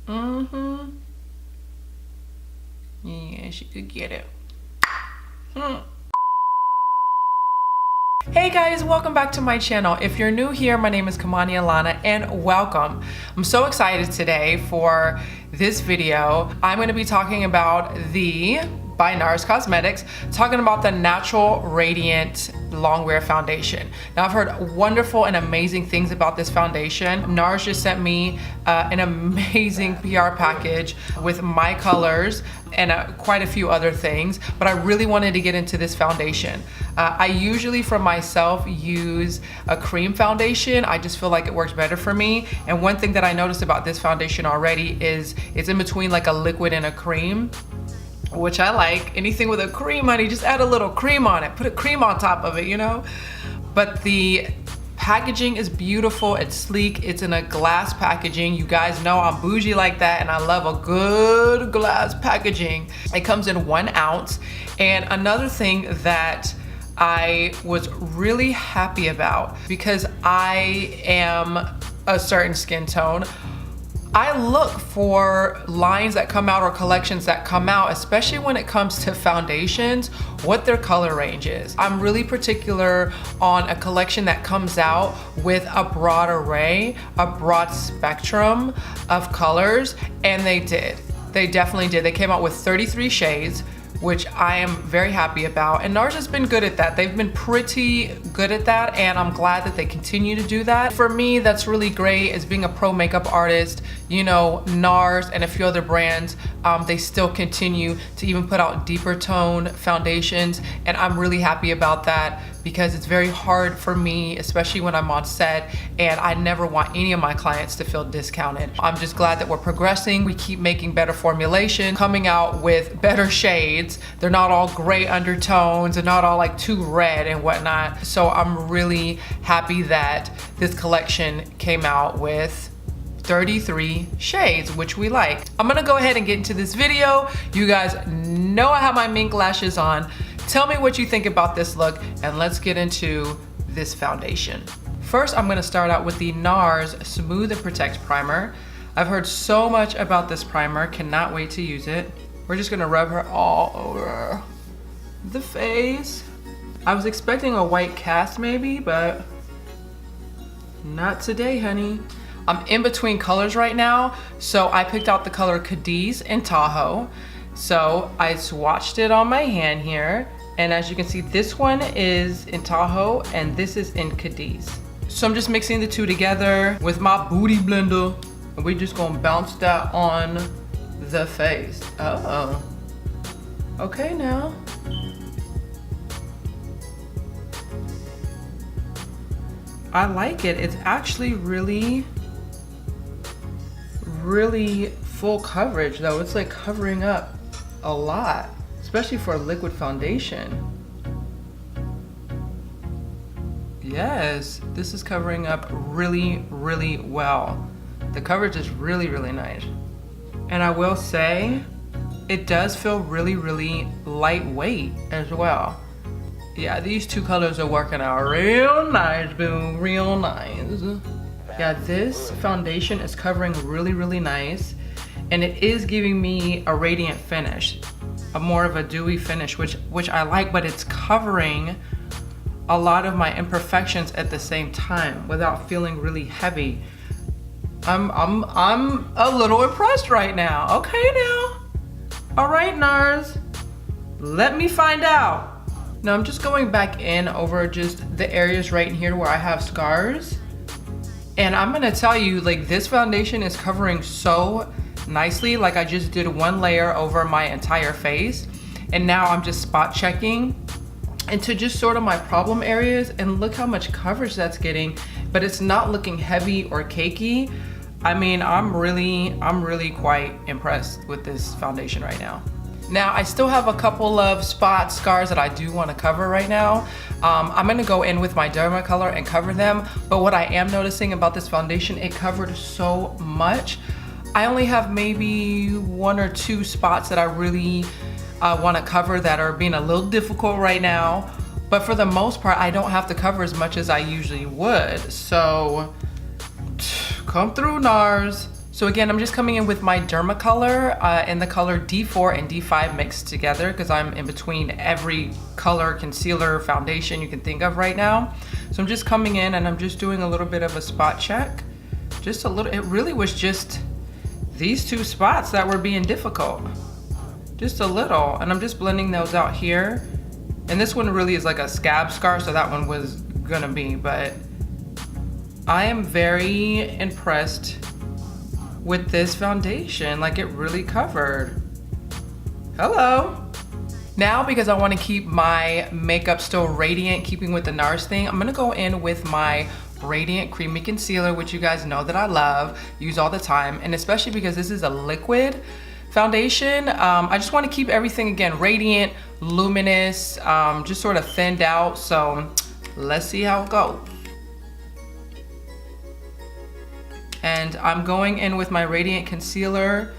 Yeah, she could get it. Hey guys, welcome back to my channel. If you're new here, my name is Kamani Alana and welcome. I'm so excited today for this video. I'm going to be talking about by NARS Cosmetics, talking about the Natural Radiant Longwear Foundation. Now I've heard wonderful and amazing things about this foundation. NARS just sent me an amazing PR package with my colors and quite a few other things, but I really wanted to get into this foundation. I usually for myself use a cream foundation. I just feel like it works better for me. And one thing that I noticed about this foundation already is it's in between like a liquid and a cream, which I like. Anything with a cream, honey, just add a little cream on it. Put a cream on top of it, you know? But the packaging is beautiful, it's sleek, it's in a glass packaging. You guys know I'm bougie like that and I love a good glass packaging. It comes in 1 ounce. And another thing that I was really happy about, because I am a certain skin tone, I look for lines that come out or collections that come out, especially when it comes to foundations, what their color range is. I'm really particular on a collection that comes out with a broad array, a broad spectrum of colors, and they did. They definitely did. They came out with 33 shades, which I am very happy about. And NARS has been good at that. They've been pretty good at that, and I'm glad that they continue to do that. For me, that's really great as being a pro makeup artist. You know, NARS and a few other brands, they still continue to even put out deeper tone foundations, and I'm really happy about that because it's very hard for me, especially when I'm on set, and I never want any of my clients to feel discounted. I'm just glad that we're progressing. We keep making better formulation, coming out with better shades. They're not all gray undertones, they're not all like too red and whatnot. So I'm really happy that this collection came out with 33 shades, which we like. I'm gonna go ahead and get into this video. You guys know I have my mink lashes on. Tell me what you think about this look, and let's get into this foundation. First, I'm gonna start out with the NARS Smooth and Protect Primer. I've heard so much about this primer, cannot wait to use it. We're just gonna rub her all over the face. I was expecting a white cast maybe, but not today, honey. I'm in between colors right now, so I picked out the color Cadiz and Tahoe. So I swatched it on my hand here, and as you can see, this one is in Tahoe and this is in Cadiz. So I'm just mixing the two together with my booty blender, and we're just gonna bounce that on the face. Oh, okay now. I like it. It's actually really full coverage though. It's like covering up a lot, especially for a liquid foundation. Yes, this is covering up really well. The coverage is really nice. And I will say, it does feel really lightweight as well. Yeah, these two colors are working out real nice, boo, real nice. Yeah, this foundation is covering really nice, and it is giving me a radiant finish, a more of a dewy finish, which I like, but it's covering a lot of my imperfections at the same time without feeling really heavy. I'm a little impressed right now. Okay now. All right, NARS, let me find out. Now I'm just going back in over just the areas right in here where I have scars. And I'm gonna tell you, like, this foundation is covering so nicely. Like, I just did one layer over my entire face, and now I'm just spot checking into just sort of my problem areas, and look how much coverage that's getting, but it's not looking heavy or cakey. I mean, I'm really quite impressed with this foundation right now. Now, I still have a couple of spots, scars that I do want to cover right now. I'm gonna go in with my Derma color and cover them, but what I am noticing about this foundation, it covered so much. I only have maybe 1 or 2 spots that I really want to cover that are being a little difficult right now, but for the most part, I don't have to cover as much as I usually would. So come through, NARS. So again, I'm just coming in with my Dermacolor in the color D4 and D5 mixed together because I'm in between every color, concealer, foundation you can think of right now. So I'm just coming in and I'm just doing a little bit of a spot check. Just a little, it really was just these two spots that were being difficult. Just a little, and I'm just blending those out here. And this one really is like a scab scar, so that one was gonna be, but I am very impressed with this foundation. Like, it really covered. Hello. Now, because I want to keep my makeup still radiant, keeping with the NARS thing, I'm gonna go in with my Radiant Creamy Concealer, which you guys know that I love, use all the time, and especially because this is a liquid foundation, I just want to keep everything, again, radiant, luminous, just sort of thinned out. So let's see how it goes. And I'm going in with my Radiant Concealer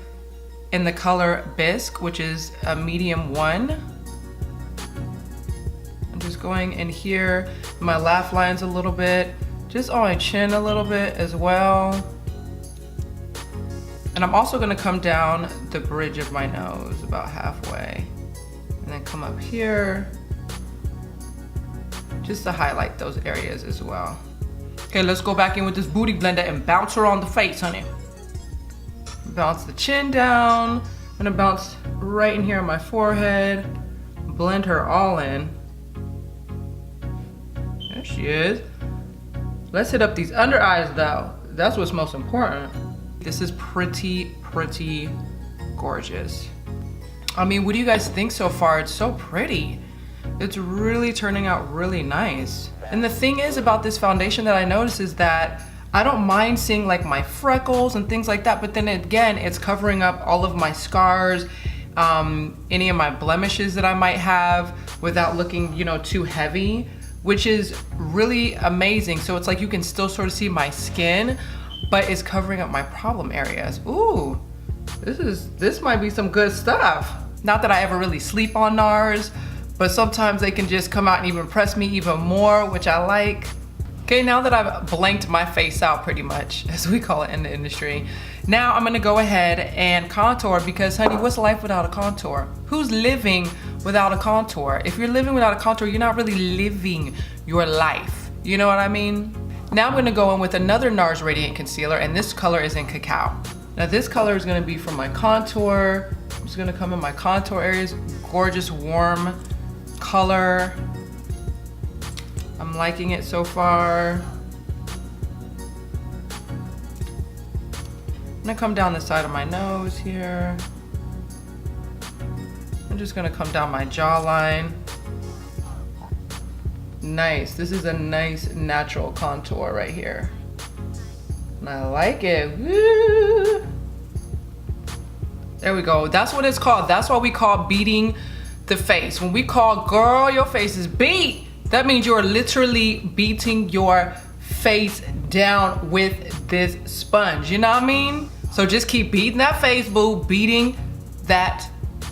in the color Bisque, which is a medium 1. I'm just going in here, my laugh lines a little bit, just on my chin a little bit as well. And I'm also gonna come down the bridge of my nose about halfway. And then come up here, just to highlight those areas as well. Okay, let's go back in with this booty blender and bounce her on the face, honey. Bounce the chin down. I'm gonna bounce right in here on my forehead. Blend her all in. There she is. Let's hit up these under eyes though. That's what's most important. This is pretty gorgeous. I mean, what do you guys think so far? It's so pretty. It's really turning out really nice. And the thing is about this foundation that I noticed is that I don't mind seeing like my freckles and things like that, but then again, it's covering up all of my scars, any of my blemishes that I might have without looking, you know, too heavy, which is really amazing. So it's like you can still sort of see my skin, but it's covering up my problem areas. Ooh, this might be some good stuff. Not that I ever really sleep on NARS, but sometimes they can just come out and even impress me even more, which I like. Okay, now that I've blanked my face out pretty much, as we call it in the industry, now I'm gonna go ahead and contour because, honey, what's life without a contour? Who's living without a contour? If you're living without a contour, you're not really living your life. You know what I mean? Now I'm gonna go in with another NARS Radiant Concealer, and this color is in Cacao. Now this color is gonna be for my contour. I'm just gonna come in my contour areas. Gorgeous, warm color. I'm liking it so far. I'm gonna come down the side of my nose here. I'm just gonna come down my jawline. Nice, this is a nice natural contour right here. And I like it, woo! There we go, that's what it's called. That's what we call beating the face. When we call, girl, your face is beat, that means you're literally beating your face down with this sponge, you know what I mean? So just keep beating that face, boo, beating that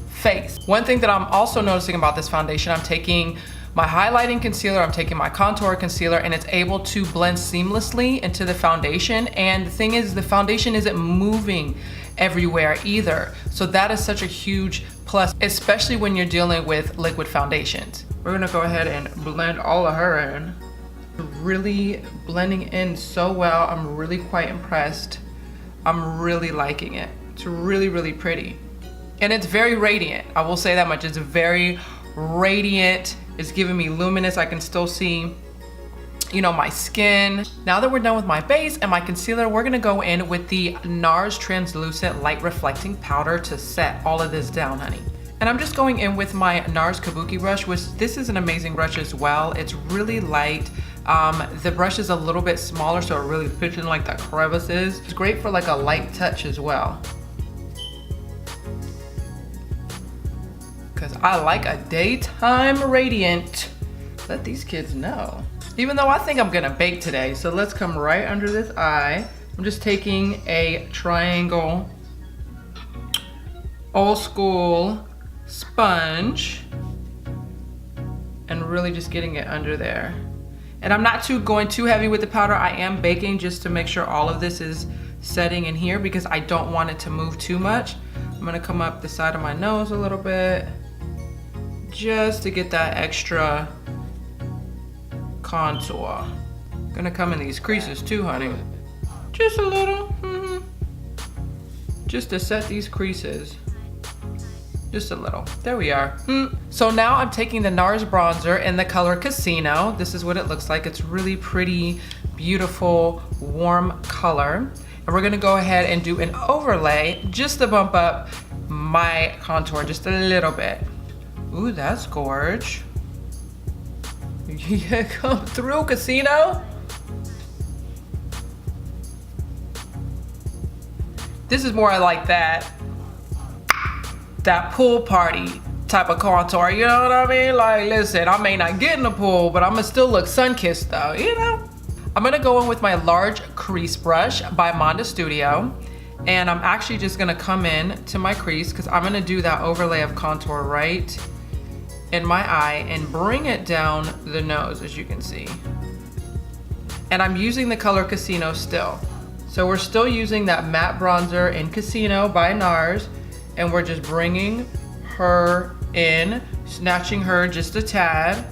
face. One thing that I'm also noticing about this foundation, I'm taking my highlighting concealer, I'm taking my contour concealer, and it's able to blend seamlessly into the foundation. And the thing is, the foundation isn't moving everywhere either. So that is such a huge plus, especially when you're dealing with liquid foundations. We're gonna go ahead and blend all of her in. Really blending in so well. I'm really quite impressed. I'm really liking it. It's really pretty. And it's very radiant. I will say that much. It's very radiant. It's giving me luminous. I can still see, you know, my skin. Now that we're done with my base and my concealer, we're gonna go in with the NARS Translucent Light Reflecting Powder to set all of this down, honey. And I'm just going in with my NARS Kabuki brush, which this is an amazing brush as well. It's really light. The brush is a little bit smaller, so it really fits in like the crevices. It's great for like a light touch as well. Because I like a daytime radiant. Let these kids know. Even though I think I'm gonna bake today, so let's come right under this eye. I'm just taking a triangle, old school sponge and really just getting it under there. And I'm not going too heavy with the powder. I am baking just to make sure all of this is setting in here because I don't want it to move too much. I'm gonna come up the side of my nose a little bit just to get that extra contour. Gonna come in these creases too, honey. Just a little, just to set these creases. Just a little, there we are. So now I'm taking the NARS bronzer in the color Casino. This is what it looks like. It's really pretty, beautiful, warm color. And we're gonna go ahead and do an overlay just to bump up my contour just a little bit. Ooh, that's gorge. Yeah, come through, Casino. This is more like that pool party type of contour, you know what I mean? Like, listen, I may not get in the pool, but I'm gonna still look sun-kissed though, you know? I'm gonna go in with my large crease brush by Monda Studio, and I'm actually just gonna come in to my crease because I'm gonna do that overlay of contour right in my eye and bring it down the nose, as you can see. And I'm using the color Casino still. So we're still using that matte bronzer in Casino by NARS, and we're just bringing her in, snatching her just a tad.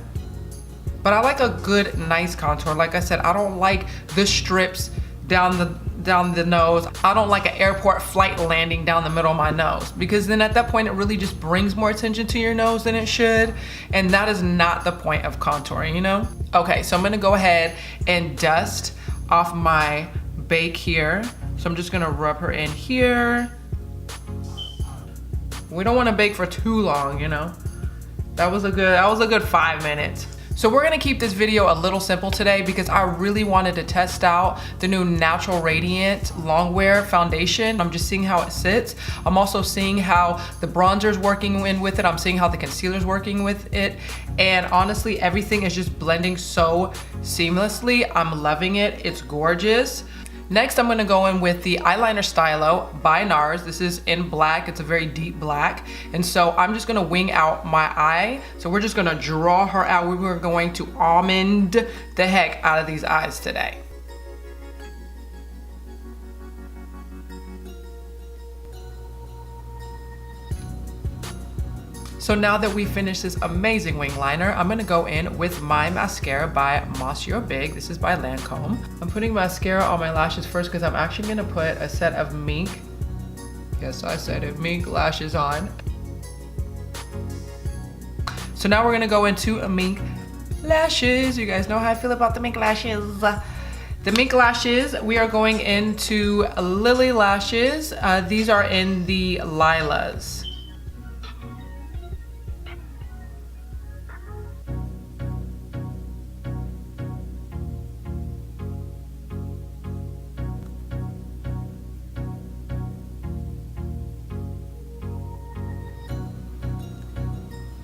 But I like a good, nice contour. Like I said, I don't like the strips down the nose. I don't like an airport flight landing down the middle of my nose, because then at that point it really just brings more attention to your nose than it should, and that is not the point of contouring, you know? Okay, so I'm gonna go ahead and dust off my bake here. So I'm just gonna rub her in here. We don't wanna bake for too long, you know? That was a good 5 minutes. So we're gonna keep this video a little simple today because I really wanted to test out the new Natural Radiant Longwear Foundation. I'm just seeing how it sits. I'm also seeing how the bronzer's working in with it. I'm seeing how the concealer's working with it. And honestly, everything is just blending so seamlessly. I'm loving it, it's gorgeous. Next, I'm gonna go in with the eyeliner Stylo by NARS. This is in black, it's a very deep black. And so I'm just gonna wing out my eye. So we're just gonna draw her out. We're going to almond the heck out of these eyes today. So now that we finished this amazing wing liner, I'm gonna go in with my mascara by Monsieur Big. This is by Lancome. I'm putting mascara on my lashes first because I'm actually gonna put a set of mink, yes I said it, mink lashes on. So now we're gonna go into mink lashes. You guys know how I feel about the mink lashes. The mink lashes, we are going into Lily lashes. These are in the Lylas.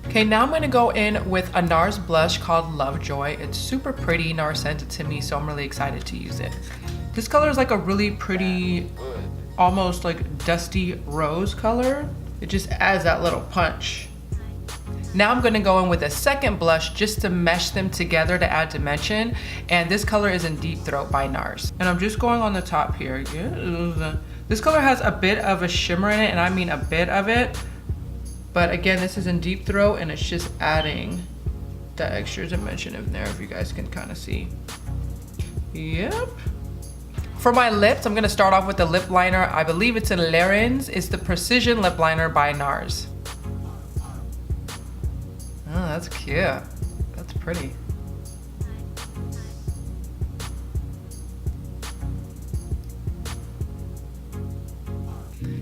Okay, now I'm gonna go in with a NARS blush called Lovejoy. It's super pretty. NARS sent it to me, so I'm really excited to use it. This color is like a really pretty, almost like dusty rose color. It just adds that little punch. Now I'm gonna go in with a second blush just to mesh them together to add dimension. And this color is in Deep Throat by NARS. And I'm just going on the top here. This color has a bit of a shimmer in it, and I mean a bit of it. But again, this is in Deep Throat, and it's just adding that extra dimension in there, if you guys can kind of see. Yep. For my lips, I'm gonna start off with the lip liner. I believe it's in Lerins. It's the Precision Lip Liner by NARS. Oh, that's cute. That's pretty.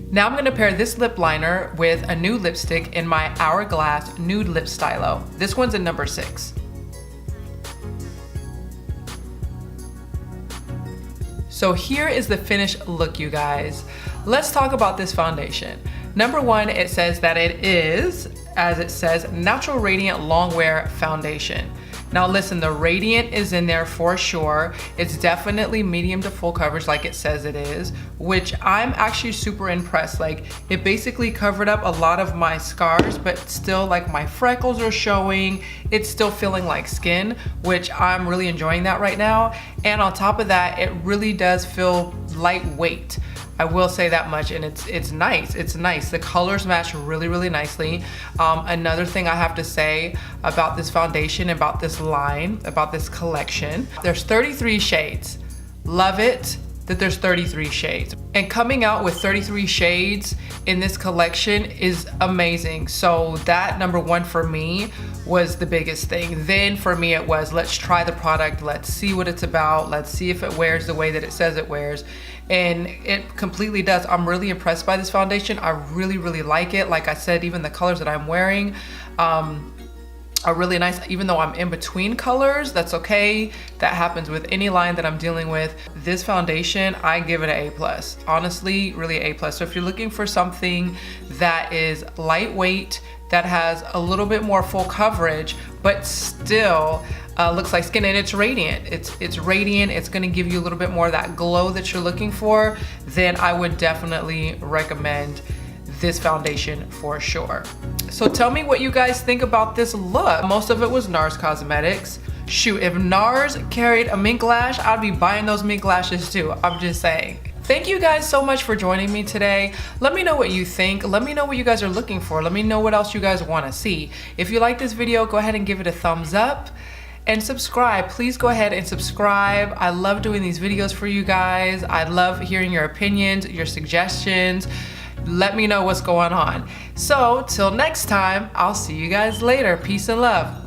Now I'm gonna pair this lip liner with a nude lipstick in my Hourglass Nude Lip Stylo. This one's in number 6. So here is the finished look, you guys. Let's talk about this foundation. Number 1, it says that it is, as it says, Natural Radiant Longwear Foundation. Now listen, the Radiant is in there for sure. It's definitely medium to full coverage like it says it is, which I'm actually super impressed. Like, it basically covered up a lot of my scars, but still like my freckles are showing. It's still feeling like skin, which I'm really enjoying that right now. And on top of that, it really does feel lightweight. I will say that much, and it's nice. It's nice. The colors match really, really nicely. Another thing I have to say about this foundation, about this line, about this collection, there's 33 shades. Love it that there's 33 shades. And coming out with 33 shades in this collection is amazing. So that, number one for me, was the biggest thing. Then for me it was, let's try the product, let's see what it's about, let's see if it wears the way that it says it wears. And it completely does. I'm really impressed by this foundation. I really, really like it. Like I said, even the colors that I'm wearing are really nice. Even though I'm in between colors, that's okay. That happens with any line that I'm dealing with. This foundation, I give it an A+. Honestly, really A+. So if you're looking for something that is lightweight, that has a little bit more full coverage, but still looks like skin, and it's radiant. It's radiant. It's gonna give you a little bit more of that glow that you're looking for, then I would definitely recommend this foundation for sure. So tell me what you guys think about this look. Most of it was NARS Cosmetics. Shoot, if NARS carried a mink lash, I'd be buying those mink lashes too. I'm just saying. Thank you guys so much for joining me today. Let me know what you think. Let me know what you guys are looking for. Let me know what else you guys want to see. If you like this video, go ahead and give it a thumbs up and subscribe. Please go ahead and subscribe. I love doing these videos for you guys. I love hearing your opinions, your suggestions. Let me know what's going on. So till next time, I'll see you guys later. Peace and love.